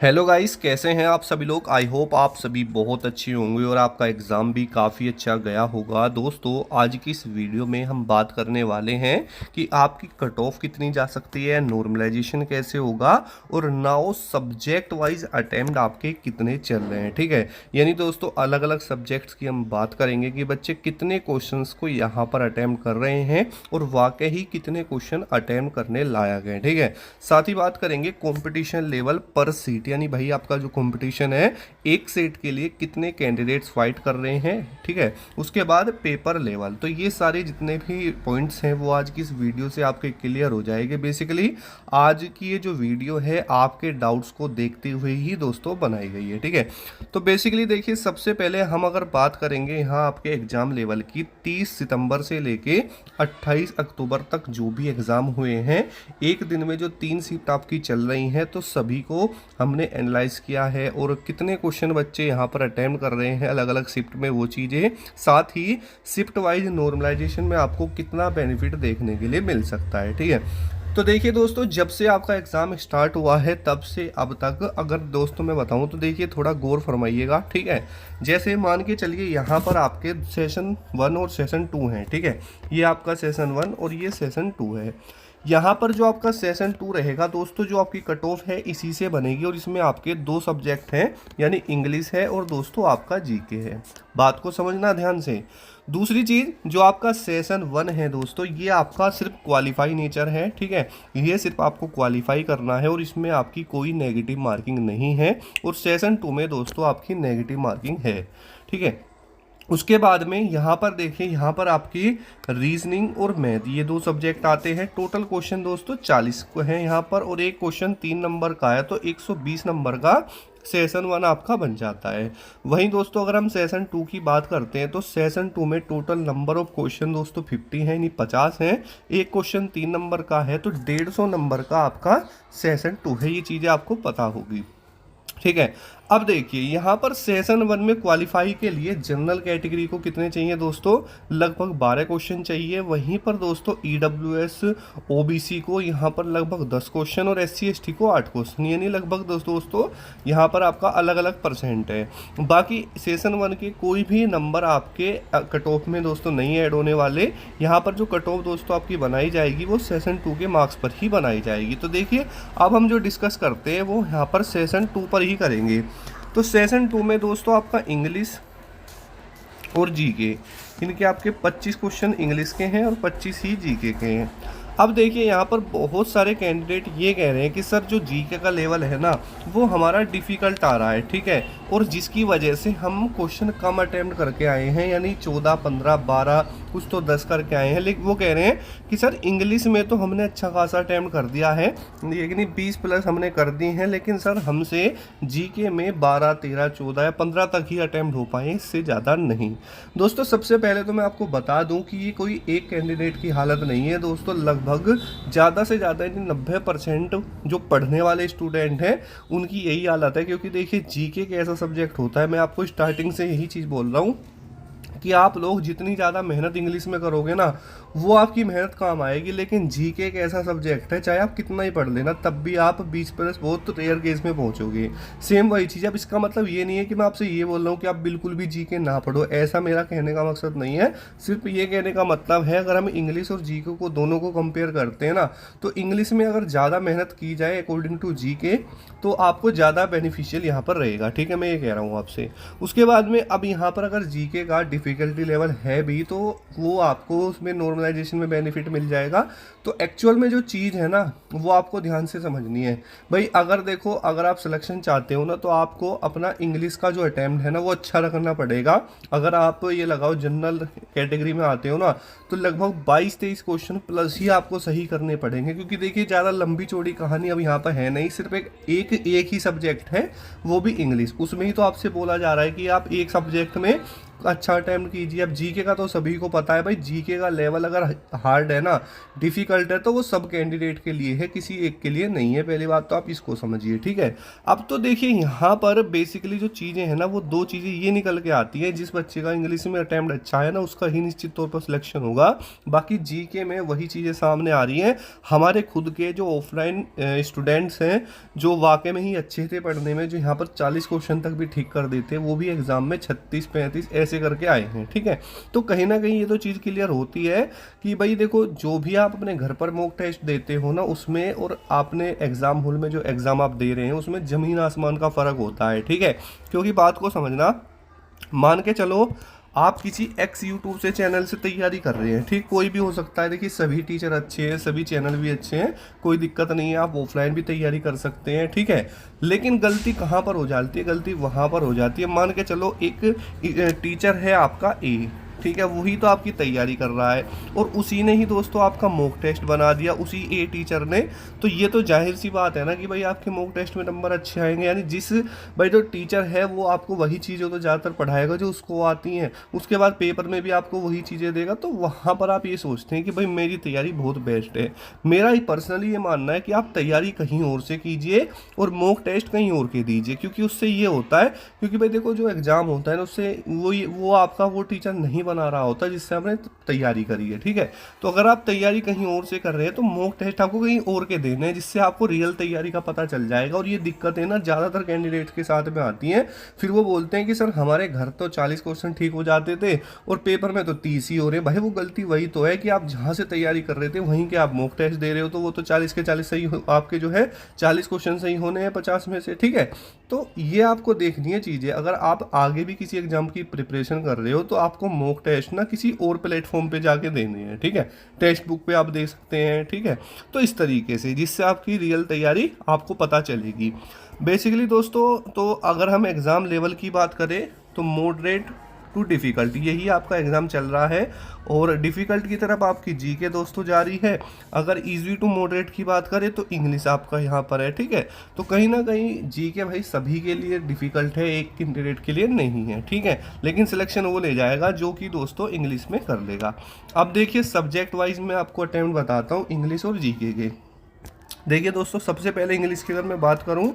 Hello guys, कैसे हैं आप सभी लोग। आई होप आप सभी बहुत अच्छे होंगे और आपका एग्ज़ाम भी काफ़ी अच्छा गया होगा। दोस्तों, आज की इस वीडियो में हम बात करने वाले हैं कि आपकी कट ऑफ कितनी जा सकती है, नॉर्मलाइजेशन कैसे होगा और नाउ सब्जेक्ट वाइज अटेम्प्ट आपके कितने चल रहे हैं। ठीक है, यानी दोस्तों अलग अलग सब्जेक्ट्स की हम बात करेंगे कि बच्चे कितने क्वेश्चंस को यहाँ पर अटेम्प्ट कर रहे हैं और वाकई ही कितने क्वेश्चन अटेम्प्ट करने लायक हैं। ठीक है, साथ ही बात करेंगे कंपटीशन लेवल पर सीट, यानी भाई आपका जो कंपटीशन है एक सेट के लिए कितने कैंडिडेट्स फाइट कर रहे हैं। ठीक है, उसके बाद पेपर लेवल। तो ये सारे जितने भी पॉइंट्स हैं वो आज की इस वीडियो से आपके क्लियर हो जाएंगे। बेसिकली आज की ये जो वीडियो है आपके डाउट्स को देखते हुए ही दोस्तों बनाई गई है। ठीक है, तो बेसिकली देखिए, सबसे पहले हम अगर बात करेंगे यहाँ आपके एग्जाम लेवल की, 30 सितंबर से लेके 28 अक्टूबर तक जो भी एग्जाम हुए हैं, एक दिन में जो 3 शिफ्ट आपकी चल रही हैं, तो सभी को हमने एनालाइज किया है और कितने क्वेश्चन बच्चे यहाँ पर अटेम्प्ट कर रहे हैं अलग अलग शिफ्ट में, वो चीज़ें, साथ ही शिफ्ट वाइज नॉर्मलाइजेशन में आपको कितना बेनिफिट देखने के लिए मिल सकता है। ठीक है, तो देखिए दोस्तों, जब से आपका एग्ज़ाम स्टार्ट हुआ है तब से अब तक अगर दोस्तों मैं बताऊं तो देखिए थोड़ा गौर फरमाइएगा। ठीक है, जैसे मान के चलिए यहाँ पर आपके सेशन 1 और सेशन 2 हैं। ठीक है, ये आपका सेशन 1 और ये सेशन 2 है। यहाँ पर जो आपका सेशन 2 रहेगा दोस्तों, जो आपकी कट ऑफ है इसी से बनेगी और इसमें आपके 2 सब्जेक्ट हैं, यानी इंग्लिश है और दोस्तों आपका जीके है। बात को समझना ध्यान से। दूसरी चीज़, जो आपका सेशन 1 है दोस्तों, ये आपका सिर्फ क्वालिफाई नेचर है। ठीक है, ये सिर्फ आपको क्वालिफाई करना है और इसमें आपकी कोई नेगेटिव मार्किंग नहीं है। और सेशन 2 में दोस्तों आपकी नेगेटिव मार्किंग है। ठीक है, उसके बाद में यहाँ पर देखिए, यहाँ पर आपकी रीजनिंग और मैथ, ये 2 सब्जेक्ट आते हैं। टोटल क्वेश्चन दोस्तों 40 को है यहाँ पर और एक क्वेश्चन 3 नंबर का है, तो 120 नंबर का सेशन 1 आपका बन जाता है। वहीं दोस्तों अगर हम सेशन 2 की बात करते हैं तो सेशन 2 में टोटल नंबर ऑफ क्वेश्चन दोस्तों 50 है, यानी 50 हैं। एक क्वेश्चन 3 नंबर का है, तो 150 नंबर का आपका सेशन 2 है। ये चीज़ें आपको पता होगी। ठीक है, अब देखिए यहाँ पर सेशन 1 में क्वालिफाई के लिए जनरल कैटेगरी को कितने चाहिए दोस्तों, लगभग 12 क्वेश्चन चाहिए। वहीं पर दोस्तों ईडब्ल्यूएस ओबीसी को यहाँ पर लगभग 10 क्वेश्चन और एससी एसटी को 8 क्वेश्चन, यानी लगभग दोस्तों यहाँ पर आपका अलग अलग परसेंट है। बाकी सेशन 1 के कोई भी नंबर आपके कट ऑफ में दोस्तों नहीं ऐड होने वाले। यहाँ पर जो कट ऑफ दोस्तों आपकी बनाई जाएगी वो सेशन 2 के मार्क्स पर ही बनाई जाएगी। तो देखिए, अब हम जो डिस्कस करते हैं वो यहाँ पर सेशन 2 पर ही करेंगे। तो सेशन 2 में दोस्तों आपका इंग्लिश और जीके, इनके आपके 25 क्वेश्चन इंग्लिश के हैं और 25 ही जीके के हैं। अब देखिए यहाँ पर बहुत सारे कैंडिडेट ये कह रहे हैं कि सर जो जीके का लेवल है ना वो हमारा डिफ़िकल्ट आ रहा है। ठीक है, और जिसकी वजह से हम क्वेश्चन कम अटेम्प्ट करके आए हैं, यानी 14, 15, 12, कुछ तो 10 करके आए हैं। लेकिन वो कह रहे हैं कि सर इंग्लिश में तो हमने अच्छा खासा अटेम्प्ट कर दिया है, लेकिन 20 प्लस हमने कर दी हैं, लेकिन सर हमसे जीके में 12, 13, 14 या 15 तक ही अटेम्प्ट हो पाए, इससे ज़्यादा नहीं। दोस्तों सबसे पहले तो मैं आपको बता दूं कि ये कोई एक कैंडिडेट की हालत नहीं है दोस्तों, लगभग ज़्यादा से ज़्यादा 90% जो पढ़ने वाले स्टूडेंट हैं उनकी यही हालत है। क्योंकि देखिए जीके एक ऐसा सब्जेक्ट होता है, मैं आपको स्टार्टिंग से यही चीज़ बोल रहा हूँ कि आप लोग जितनी ज़्यादा मेहनत इंग्लिश में करोगे ना वो आपकी मेहनत काम आएगी। लेकिन जीके एक ऐसा सब्जेक्ट है, चाहे आप कितना ही पढ़ लेना तब भी आप 20 प्लस बहुत रेयर केस में पहुंचोगे। सेम वही चीज़। अब इसका मतलब ये नहीं है कि मैं आपसे ये बोल रहा हूँ कि आप बिल्कुल भी जीके ना पढ़ो, ऐसा मेरा कहने का मकसद नहीं है। सिर्फ ये कहने का मतलब है, अगर हम इंग्लिश और जीके को दोनों को कंपेयर करते हैं ना, तो इंग्लिश में अगर ज़्यादा मेहनत की जाए अकॉर्डिंग टू जीके तो आपको ज़्यादा बेनिफिशियल यहाँ पर रहेगा। ठीक है, मैं ये कह रहा हूँ आपसे। उसके बाद में अब यहाँ पर अगर जीके का डिफ़िकल्टी लेवल है भी तो वो आपको उसमें नॉर्मलाइजेशन में बेनिफिट मिल जाएगा। तो एक्चुअल में जो चीज़ है ना वो आपको ध्यान से समझनी है भाई। अगर देखो, अगर आप सिलेक्शन चाहते हो ना तो आपको अपना इंग्लिश का जो अटैम्प्ट है ना वो अच्छा रखना पड़ेगा। अगर आप ये लगाओ जनरल कैटेगरी में आते हो ना तो लगभग 22-23 क्वेश्चन प्लस ही आपको सही करने पड़ेंगे। क्योंकि देखिए ज़्यादा लंबी चौड़ी कहानी अब यहाँ पर है नहीं, सिर्फ एक ही सब्जेक्ट है, वो भी इंग्लिश। उसमें ही तो आपसे बोला जा रहा है कि आप एक सब्जेक्ट में अच्छा अटेम्प्ट कीजिए। अब जीके का तो सभी को पता है भाई, जीके का लेवल अगर हार्ड है ना, डिफिकल्ट है, तो वो सब कैंडिडेट के लिए है, किसी एक के लिए नहीं है। पहली बात तो आप इसको समझिए, ठीक है। अब तो देखिए यहाँ पर बेसिकली जो चीज़ें हैं ना, वो दो चीज़ें ये निकल के आती हैं, जिस बच्चे का इंग्लिश में अटेम्प्ट अच्छा है ना, उसका ही निश्चित तौर पर सिलेक्शन होगा। बाकी जीके में वही चीज़ें सामने आ रही हैं। हमारे खुद के जो ऑफलाइन स्टूडेंट्स हैं, जो वाकई में ही अच्छे थे पढ़ने में, जो यहाँ पर 40 क्वेश्चन तक भी ठीक कर देते हैं, वो भी एग्जाम में 36-35 ऐसे करके आए हैं, ठीक है। तो कहीं ना कहीं ये तो चीज़ क्लियर होती है कि भाई देखो, जो भी आप अपने घर पर मॉक टेस्ट देते हो ना, उसमें और आपने एग्जाम हॉल में जो एग्जाम आप दे रहे हैं, उसमें जमीन आसमान का फर्क होता है, ठीक है। क्योंकि बात को समझना, मान के चलो आप किसी एक्स यूट्यूब से चैनल से तैयारी कर रहे हैं, ठीक, कोई भी हो सकता है। देखिए सभी टीचर अच्छे हैं, सभी चैनल भी अच्छे हैं, कोई दिक्कत नहीं है, आप ऑफलाइन भी तैयारी कर सकते हैं, ठीक है। लेकिन गलती कहाँ पर हो जाती है? गलती वहाँ पर हो जाती है, मान के चलो एक टीचर है आपका ए, ठीक है, वही तो आपकी तैयारी कर रहा है, और उसी ने ही दोस्तों आपका मॉक टेस्ट बना दिया, उसी ए टीचर ने। तो ये तो जाहिर सी बात है ना कि भाई आपके मॉक टेस्ट में नंबर अच्छे आएंगे। यानी जिस भाई जो टीचर है वो आपको वही चीज़ें तो ज़्यादातर पढ़ाएगा जो उसको आती हैं, उसके बाद पेपर में भी आपको वही चीज़ें देगा। तो वहाँ पर आप ये सोचते हैं कि भाई मेरी तैयारी बहुत बेस्ट है। मेरा ही पर्सनली ये मानना है कि आप तैयारी कहीं और से कीजिए और मॉक टेस्ट कहीं और के दीजिए, क्योंकि उससे ये होता है, क्योंकि भाई देखो जो एग्ज़ाम होता है ना, उससे वो आपका वो टीचर नहीं बना रहा होता जिससे आपने तैयारी करी है, ठीक है। तो अगर आप तैयारी कहीं और से कर रहे हैं तो मॉक टेस्ट आपको कहीं और के देने हैं, जिससे आपको रियल तैयारी का पता चल जाएगा। और ये दिक्कतें ना ज़्यादातर कैंडिडेट्स के साथ में आती हैं। फिर वो बोलते हैं कि सर हमारे घर तो 40 क्वेश्चन ठीक हो जाते थे और पेपर में तो 30 ही हो रहे हैं। भाई वो गलती वही तो है कि आप जहाँ से तैयारी कर रहे थे वहीं के आप मॉक टेस्ट दे रहे हो, तो वो तो 40 के 40 सही आपके जो है 40 क्वेश्चन सही होने हैं 50 में से, ठीक है। तो ये आपको देखनी है चीज़ें। अगर आप आगे भी किसी एग्जाम की प्रिपरेशन कर रहे हो तो आपको मॉक टेस्ट ना किसी और प्लेटफॉर्म पे जाके देने हैं, ठीक है। टेक्स्ट बुक पे आप दे सकते हैं, ठीक है। तो इस तरीके से, जिससे आपकी रियल तैयारी आपको पता चलेगी। बेसिकली दोस्तों, तो अगर हम एग्ज़ाम लेवल की बात करें तो मॉडरेट टू डिफ़िकल्ट यही आपका एग्ज़ाम चल रहा है, और डिफ़िकल्ट की तरफ आपकी जीके दोस्तों जारी है। अगर इजी टू मॉडरेट की बात करें तो इंग्लिश आपका यहाँ पर है, ठीक है। तो कहीं ना कहीं जीके भाई सभी के लिए डिफ़िकल्ट है, एक कैंडिडेट के लिए नहीं है, ठीक है। लेकिन सिलेक्शन वो ले जाएगा जो कि दोस्तों इंग्लिश में कर लेगा। अब देखिए सब्जेक्ट वाइज मैं आपको अटेम्प्ट बताता हूँ इंग्लिश और जीके के। देखिए दोस्तों, सबसे पहले इंग्लिश की अगर मैं बात करूँ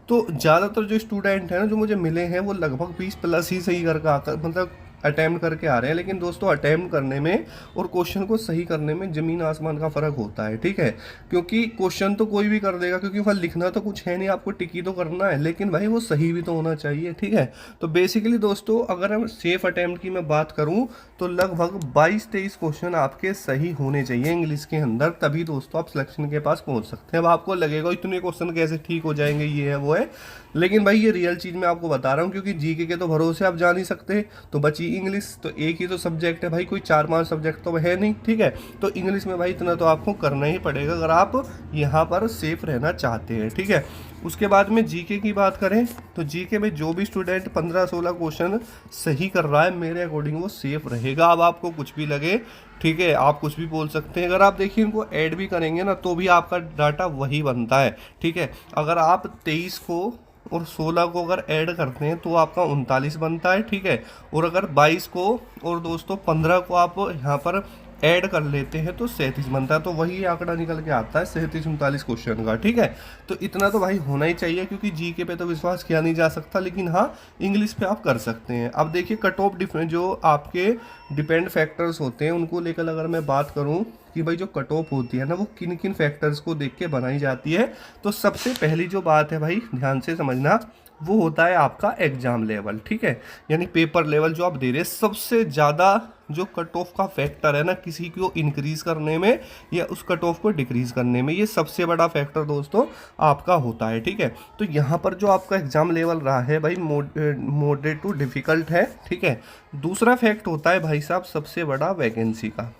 तो ज़्यादातर जो स्टूडेंट हैं ना, जो मुझे मिले हैं, वो लगभग 20 प्लस ही सही करके आकर मतलब अटैम्प्ट करके आ रहे हैं। लेकिन दोस्तों अटैम्प्ट करने में और क्वेश्चन को सही करने में ज़मीन आसमान का फ़र्क होता है, ठीक है। क्योंकि क्वेश्चन तो कोई भी कर देगा, क्योंकि वहाँ लिखना तो कुछ है नहीं, आपको टिकी तो करना है, लेकिन भाई वो सही भी तो होना चाहिए, ठीक है। तो बेसिकली दोस्तों अगर हम सेफ अटैम्प्ट की मैं बात करूँ तो लगभग 22-23 क्वेश्चन आपके सही होने चाहिए इंग्लिश के अंदर, तभी दोस्तों आप सिलेक्शन के पास पहुँच सकते हैं। अब आपको लगेगा इतने क्वेश्चन कैसे ठीक हो जाएंगे, ये है वो है, लेकिन भाई ये रियल चीज़ मैं आपको बता रहा हूँ, क्योंकि जीके के तो भरोसे आप जा नहीं सकते। तो बची इंग्लिश, तो एक ही तो सब्जेक्ट है भाई, कोई 4-5 सब्जेक्ट तो है नहीं, ठीक है। तो इंग्लिश में भाई इतना तो आपको करना ही पड़ेगा अगर आप यहाँ पर सेफ रहना चाहते हैं, ठीक है। उसके बाद में जीके की बात करें तो जीके में जो भी स्टूडेंट 15-16 क्वेश्चन सही कर रहा है, मेरे अकॉर्डिंग वो सेफ रहेगा। अब आपको कुछ भी लगे, ठीक है, आप कुछ भी बोल सकते हैं। अगर आप देखिए इनको ऐड भी करेंगे ना तो भी आपका डाटा वही बनता है, ठीक है। अगर आप 23 को और 16 को अगर ऐड करते हैं तो आपका 39 बनता है, ठीक है। और अगर 22 को और दोस्तों 15 को आप यहाँ पर ऐड कर लेते हैं तो 37 बनता है। तो वही आंकड़ा निकल के आता है 37-39 क्वेश्चन का, ठीक है। तो इतना तो भाई होना ही चाहिए, क्योंकि जीके पे तो विश्वास किया नहीं जा सकता, लेकिन हाँ इंग्लिश पे आप कर सकते हैं। अब देखिए कट ऑफ डिफरेंस जो आपके डिपेंड फैक्टर्स होते हैं उनको लेकर अगर मैं बात करूँ कि भाई जो कट ऑफ होती है ना, वो किन किन फैक्टर्स को देख के बनाई जाती है, तो सबसे पहली जो बात है भाई ध्यान से समझना, वो होता है आपका एग्जाम लेवल, ठीक है। यानी पेपर लेवल जो आप दे रहे हैं, सबसे ज़्यादा जो कट ऑफ का फैक्टर है ना किसी को इंक्रीज करने में या उस कट ऑफ को डिक्रीज करने में, ये सबसे बड़ा फैक्टर दोस्तों आपका होता है, ठीक है। तो यहाँ पर जो आपका एग्जाम लेवल रहा है भाई मॉडरेट टू डिफ़िकल्ट है, ठीक है। दूसरा फैक्ट होता है भाई साहब सबसे बड़ा वैकेंसी का,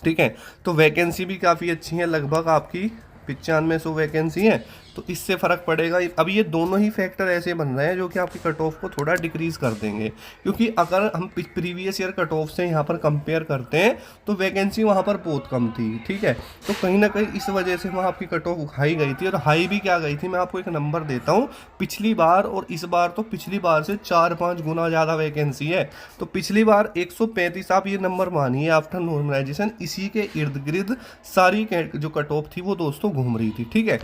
ठीक है। तो वैकेंसी भी काफ़ी अच्छी है, लगभग आपकी 9500 वैकेंसी है, तो इससे फ़र्क पड़ेगा। अब ये दोनों ही फैक्टर ऐसे बन रहे हैं जो कि आपकी कट ऑफ को थोड़ा डिक्रीज़ कर देंगे, क्योंकि अगर हम प्रीवियस ईयर कट ऑफ से यहाँ पर कंपेयर करते हैं तो वैकेंसी वहाँ पर बहुत कम थी, ठीक है। तो कहीं ना कहीं इस वजह से वहाँ आपकी कट ऑफ हाई गई थी, और हाई भी क्या गई थी, मैं आपको एक नंबर देता हूँ। पिछली बार और इस बार तो पिछली बार से 4-5 गुना ज़्यादा वैकेंसी है। तो पिछली बार 135, आप ये नंबर मानिए आफ्टर नॉर्मलाइजेशन, इसी के इर्द गिर्द सारी जो कट ऑफ थी वो दोस्तों घूम रही थी, ठीक है।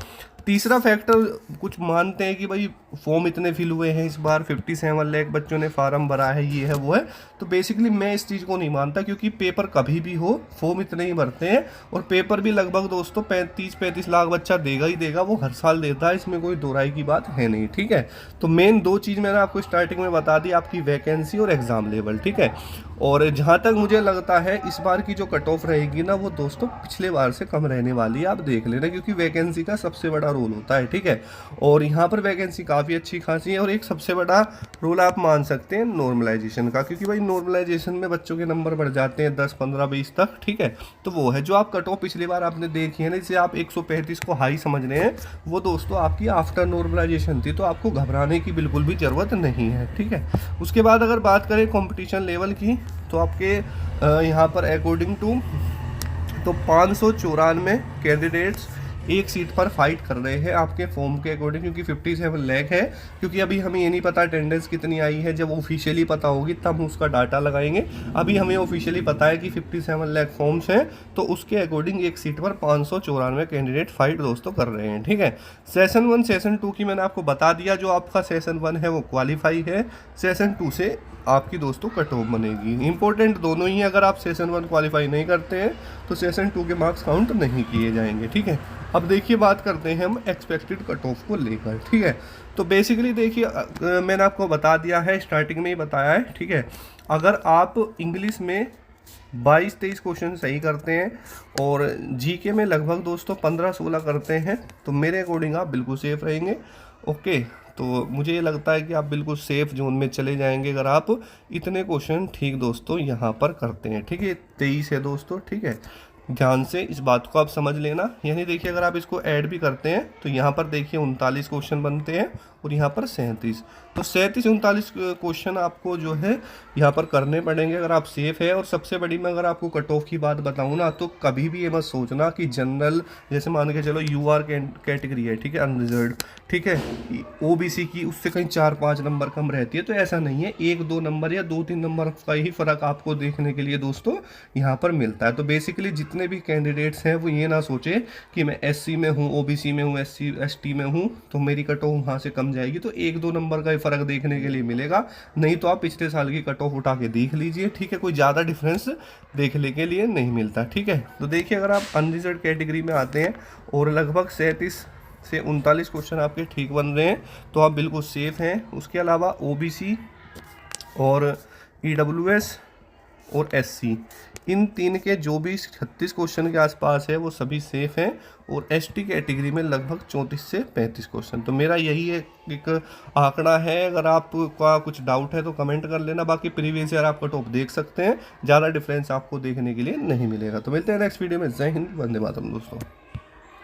तीसरा फैक्टर, कुछ मानते हैं कि भाई फॉर्म इतने फिल हुए हैं इस बार, 57 लाख बच्चों ने फार्म भरा है, ये है वो है। तो बेसिकली मैं इस चीज़ को नहीं मानता, क्योंकि पेपर कभी भी हो फॉर्म इतने ही भरते हैं, और पेपर भी लगभग दोस्तों 35-35 लाख बच्चा देगा ही देगा, वो हर साल देता है, इसमें कोई दो राय की बात है नहीं, ठीक है। तो मेन दो चीज़ मैंने आपको स्टार्टिंग में बता दी, आपकी वैकेंसी और एग्ज़ाम लेवल, ठीक है। और जहाँ तक मुझे लगता है इस बार की जो कट ऑफ रहेगी ना, वो दोस्तों पिछले बार से कम रहने वाली है, आप देख लेना, क्योंकि वैकेंसी का सबसे बड़ा रोल होता है, ठीक है। और यहाँ पर वैकेंसी काफ़ी अच्छी खासी है, और एक सबसे बड़ा रोल आप मान सकते हैं नॉर्मलाइजेशन का, क्योंकि भाई नॉर्मलाइजेशन में बच्चों के नंबर बढ़ जाते हैं 10, 15, 20 तक, ठीक है। तो वो है जो आप कट ऑफ पिछली बार आपने देखी है ना, जिसे आप 135 को हाई समझ रहे हैं, वो दोस्तों आपकी आफ्टर नॉर्मलाइजेशन थी। तो आपको घबराने की बिल्कुल भी ज़रूरत नहीं है, ठीक है। उसके बाद अगर बात करें कंपटीशन लेवल की, तो आपके यहाँ पर अकॉर्डिंग टू तो 594 कैंडिडेट्स एक सीट पर फाइट कर रहे हैं आपके फॉर्म के अकॉर्डिंग, क्योंकि 57 लाख है। क्योंकि अभी हमें ये नहीं पता अटेंडेंस कितनी आई है, जब ऑफिशियली पता होगी तब हम उसका डाटा लगाएंगे। अभी हमें ऑफिशियली पता है कि 57 लाख फॉर्म्स हैं, तो उसके अकॉर्डिंग एक सीट पर 594 कैंडिडेट फाइट दोस्तों कर रहे हैं, ठीक है। सेशन 1 सेशन 2 की मैंने आपको बता दिया, जो आपका सेशन 1 है वो क्वालिफाई है, सेशन 2 से आपकी दोस्तों कट ऑफ बनेगी। इंपॉर्टेंट दोनों ही, अगर आप सेशन 1 क्वालिफाई नहीं करते हैं तो सेशन 2 के मार्क्स काउंट नहीं किए जाएंगे, ठीक है। अब देखिए बात करते हैं हम एक्सपेक्टेड कट ऑफ को लेकर, ठीक है। तो बेसिकली देखिए मैंने आपको बता दिया है, स्टार्टिंग में ही बताया है, ठीक है। अगर आप इंग्लिश में 22-23 क्वेश्चन सही करते हैं और जीके में लगभग दोस्तों 15-16 करते हैं, तो मेरे अकॉर्डिंग आप बिल्कुल सेफ रहेंगे, ओके। तो मुझे ये लगता है कि आप बिल्कुल सेफ जोन में चले जाएंगे अगर आप इतने क्वेश्चन ठीक दोस्तों यहाँ पर करते हैं, ठीक है। 23 है दोस्तों, ठीक है। ध्यान से इस बात को आप समझ लेना। यानी देखिए अगर आप इसको ऐड भी करते हैं तो यहाँ पर देखिए 39 क्वेश्चन बनते हैं, और यहाँ पर 37, तो 37-39 क्वेश्चन आपको जो है यहाँ पर करने पड़ेंगे अगर आप सेफ है। और सबसे बड़ी मैं अगर आपको कट ऑफ की बात बताऊँ ना, तो कभी भी ये मत सोचना कि जनरल, जैसे मान के चलो यूआर कैटेगरी है, ठीक है, अनरिजर्व, ठीक है, ओबीसी की उससे कहीं 4-5 नंबर कम रहती है, तो ऐसा नहीं है, 1-2 नंबर या 2-3 नंबर का ही फ़र्क आपको देखने के लिए दोस्तों यहाँ पर मिलता है। तो बेसिकली जितने भी कैंडिडेट्स हैं वो ये ना सोचे कि मैं एससी में हूँ, ओबीसी में हूँ, एससी एसटी में हूँ, तो मेरी कट ऑफ वहाँ से कम जाएगी। तो 1-2 नंबर का ही फ़र्क देखने के लिए मिलेगा, नहीं तो आप पिछले साल की कट ऑफ उठा के देख लीजिए, ठीक है। कोई ज़्यादा डिफरेंस देखने के लिए नहीं मिलता, ठीक है। तो देखिए अगर आप अनरिजर्व कैटेगरी में आते हैं और लगभग 37 से 39 क्वेश्चन आपके ठीक बन रहे हैं, तो आप बिल्कुल सेफ हैं। उसके अलावा ओबीसी और ईडब्ल्यूएस और एससी, इन तीन के जो भी 36 क्वेश्चन के आसपास है वो सभी सेफ हैं, और एसटी कैटेगरी में लगभग 34 से 35 क्वेश्चन। तो मेरा यही एक आंकड़ा है। अगर आपका कुछ डाउट है तो कमेंट कर लेना, बाकी प्रीवियस ईयर आप कट ऑफ देख सकते हैं, ज़्यादा डिफरेंस आपको देखने के लिए नहीं मिलेगा। तो मिलते हैं नेक्स्ट वीडियो में। जय हिंद, वंदे मातरम दोस्तों।